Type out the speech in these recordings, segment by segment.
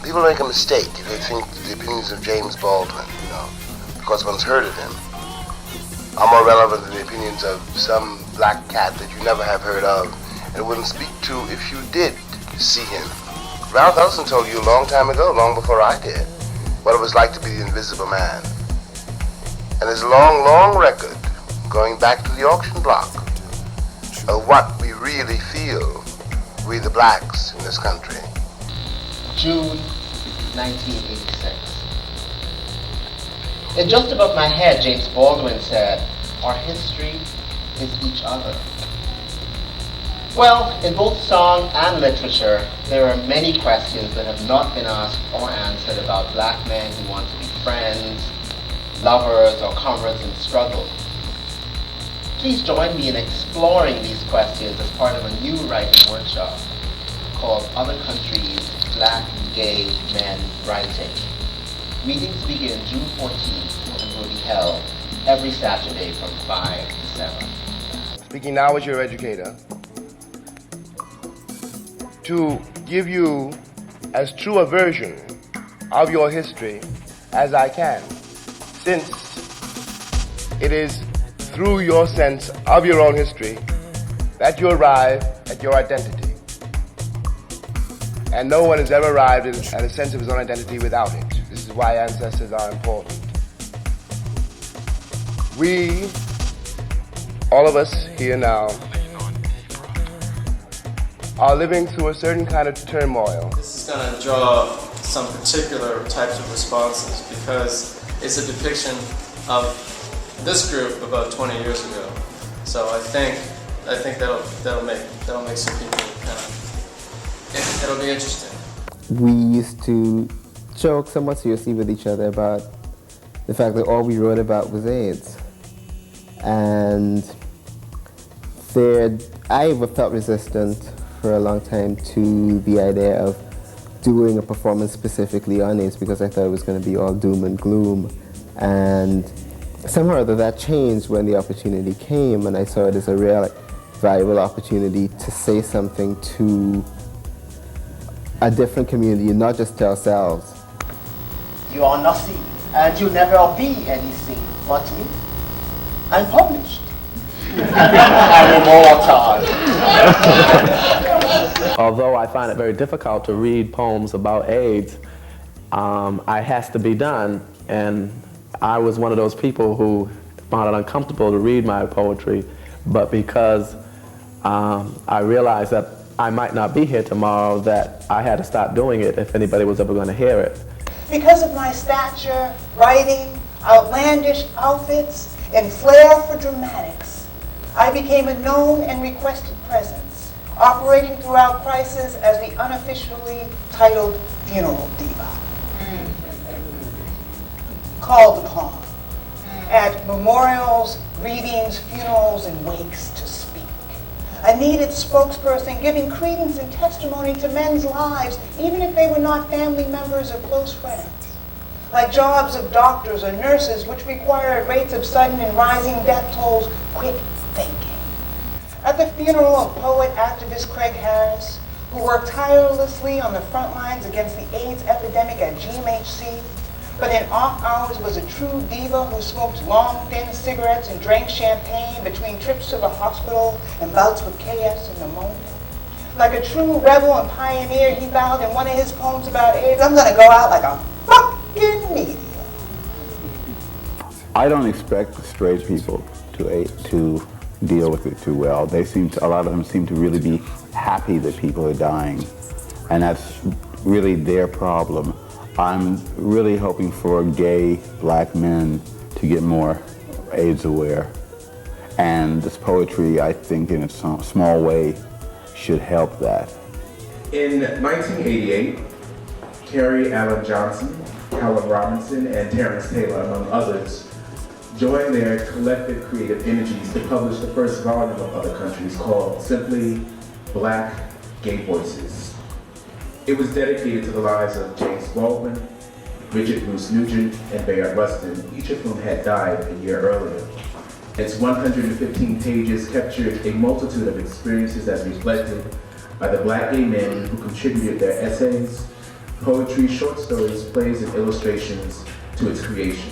People make a mistake if they think the opinions of James Baldwin, because one's heard of him, are more relevant than the opinions of some black cat that you never have heard of and wouldn't speak to if you did see him. Ralph Ellison told you a long time ago, long before I did, what it was like to be the invisible man. And there's a long, long record going back to the auction block of what we really feel, we the blacks in this country. June 1986. In Just Above My Head, James Baldwin said, "Our history is each other." Well, in both song and literature, there are many questions that have not been asked or answered about black men who want to be friends, lovers, or comrades in struggle. Please join me in exploring these questions as part of a new writing workshop called Other Countries, Black Gay Men Writing. Meetings begin June 14th and will be held every Saturday from 5 to 7. Speaking now as your educator, to give you as true a version of your history as I can, since it is through your sense of your own history that you arrive at your identity. And no one has ever arrived at a sense of his own identity without it. This is why ancestors are important. We, all of us here now, are living through a certain kind of turmoil. This is going to draw some particular types of responses because it's a depiction of this group about 20 years ago. So I think that'll make some people kind of, it'll be interesting. We used to joke somewhat seriously with each other about the fact that all we wrote about was AIDS. And I felt resistant for a long time to the idea of doing a performance specifically on AIDS because I thought it was going to be all doom and gloom. And somehow or other that changed when the opportunity came, and I saw it as a real valuable opportunity to say something to a different community and not just to ourselves. You are nothing, and you'll never be anything but me. I'm published. I'm immortal. Although I find it very difficult to read poems about AIDS, it has to be done, and I was one of those people who found it uncomfortable to read my poetry, but because I realized that I might not be here tomorrow, that I had to stop doing it if anybody was ever going to hear it. Because of my stature, writing, outlandish outfits, and flair for dramatics, I became a known and requested presence, operating throughout crisis as the unofficially titled funeral diva. Called upon at memorials, greetings, funerals, and wakes to speak. A needed spokesperson giving credence and testimony to men's lives, even if they were not family members or close friends. Like jobs of doctors or nurses, which required rates of sudden and rising death tolls, quick thinking. At the funeral of poet activist Craig Harris, who worked tirelessly on the front lines against the AIDS epidemic at GMHC, but in off hours was a true diva who smoked long, thin cigarettes and drank champagne between trips to the hospital and bouts with KS and pneumonia. Like a true rebel and pioneer, he vowed in one of his poems about AIDS, "I'm gonna go out like a fucking meteor." I don't expect straight people to deal with it too well. A lot of them seem to really be happy that people are dying, and that's really their problem. I'm really hoping for gay black men to get more AIDS aware, and this poetry, I think, in a small way, should help that. In 1988, Carrie Allen Johnson, Helen Robinson, and Terrence Taylor, among others, joined their collective creative energies to publish the first volume of Other Countries, called simply Black Gay Voices. It was dedicated to the lives of James Baldwin, Bridget Bruce Nugent, and Bayard Rustin, each of whom had died a year earlier. Its 115 pages captured a multitude of experiences as reflected by the black gay men who contributed their essays, poetry, short stories, plays, and illustrations to its creation.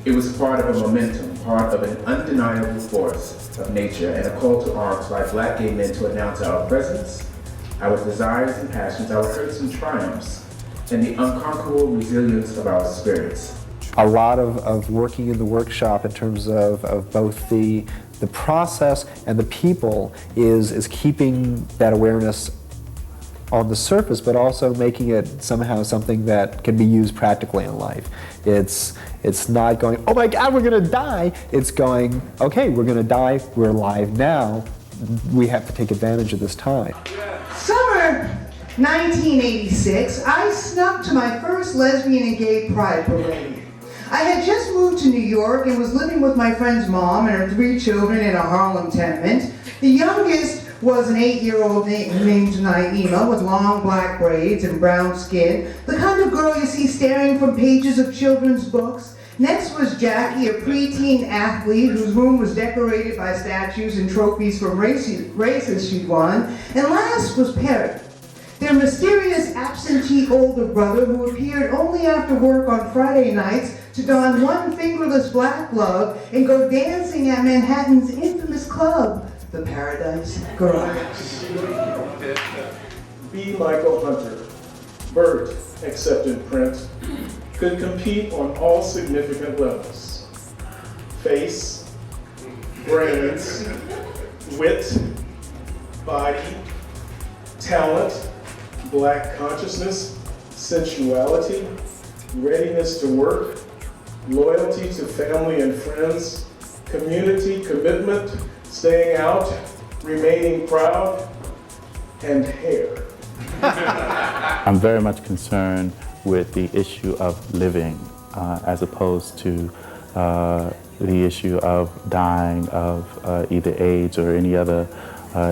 It was part of a momentum, part of an undeniable force of nature, and a call to arms by Black gay men to announce our presence, our desires and passions, our hurts and triumphs, and the unconquerable resilience of our spirits. A lot of working in the workshop in terms of both the process and the people is keeping that awareness on the surface, but also making it somehow something that can be used practically in life. It's not going, oh my God, we're gonna die. It's going, okay, we're gonna die, we're alive now. We have to take advantage of this time. Summer 1986, I snuck to my first lesbian and gay pride parade. I had just moved to New York and was living with my friend's mom and her 3 children in a Harlem tenement. The youngest was an 8-year-old named Naima with long black braids and brown skin, the kind of girl you see staring from pages of children's books. Next was Jackie, a preteen athlete whose room was decorated by statues and trophies from races she'd won. And last was Perry, their mysterious absentee older brother who appeared only after work on Friday nights to don one fingerless black glove and go dancing at Manhattan's infamous club, the Paradise Garage. B. Michael Hunter, Bert, except in print, could compete on all significant levels. Face, brains, wit, body, talent, black consciousness, sensuality, readiness to work, loyalty to family and friends, community commitment, staying out, remaining proud, and hair. I'm very much concerned with the issue of living as opposed to the issue of dying of either AIDS or any other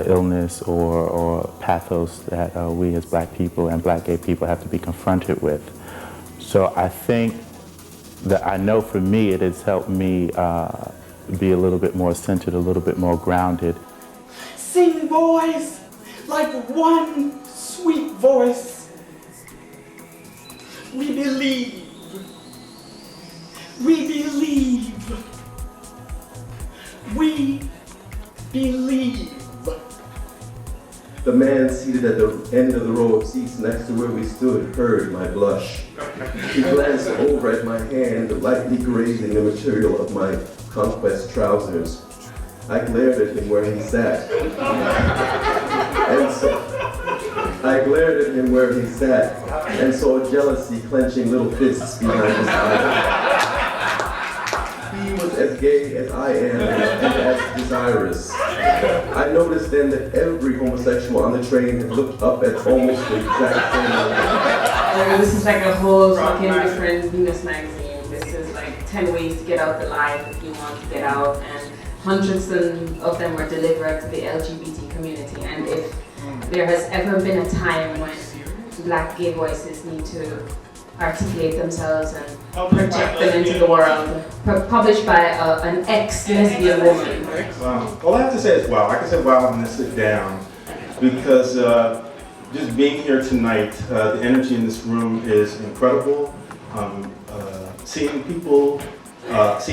illness or pathos that we as Black people and Black gay people have to be confronted with. So I think that I know for me it has helped me be a little bit more centered, a little bit more grounded. Sing, boys, like one sweet voice. We believe. We believe. We believe. The man seated at the end of the row of seats next to where we stood heard my blush. He glanced over at my hand, lightly grazing the material of my conquest trousers. I glared at him where he sat. And saw jealousy clenching little fists behind his eyes. He was as gay as I am and as desirous. I noticed then that every homosexual on the train had looked up at almost the exact same. This is like a whole fucking different Venus magazine. This is like 10 ways to get out the life if you want to get out, and hundreds of them were delivered to the LGBT community. And if there has ever been a time when Black gay voices need to articulate themselves and project them into the world, published by an ex-lesbian woman. Wow. All I have to say is wow. I can say wow and then sit down, because just being here tonight, the energy in this room is incredible. Seeing people, it's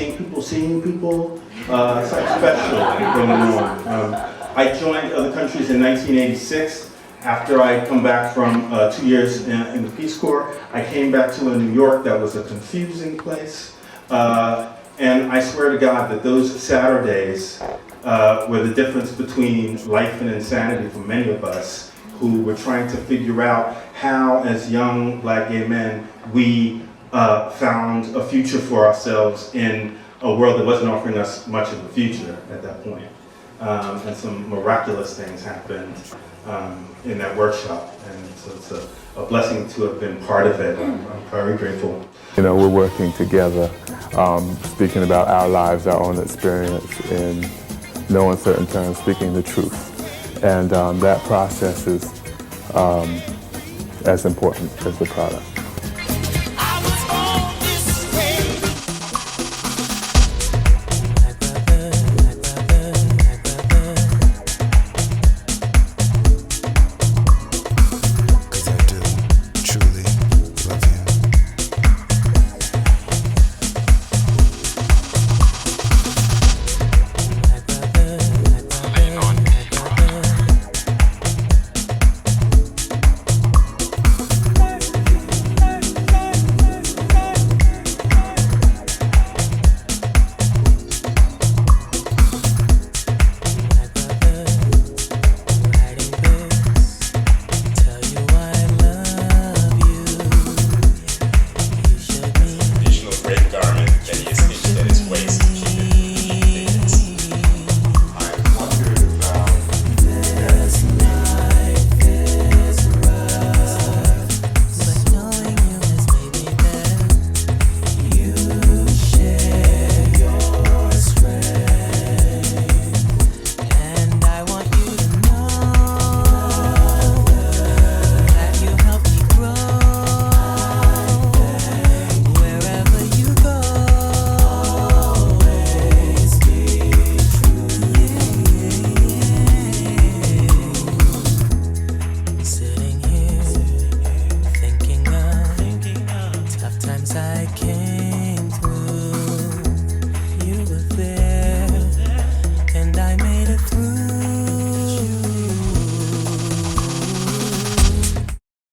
like special going on. I joined other countries in 1986. After I come back from 2 years in the Peace Corps, I came back to a New York that was a confusing place. And I swear to God that those Saturdays were the difference between life and insanity for many of us who were trying to figure out how, as young Black gay men, we found a future for ourselves in a world that wasn't offering us much of a future at that point. And some miraculous things happened in that workshop, and so it's a blessing to have been part of it. I'm very grateful. You know, we're working together, speaking about our lives, our own experience, in no uncertain terms, speaking the truth. And that process is as important as the product.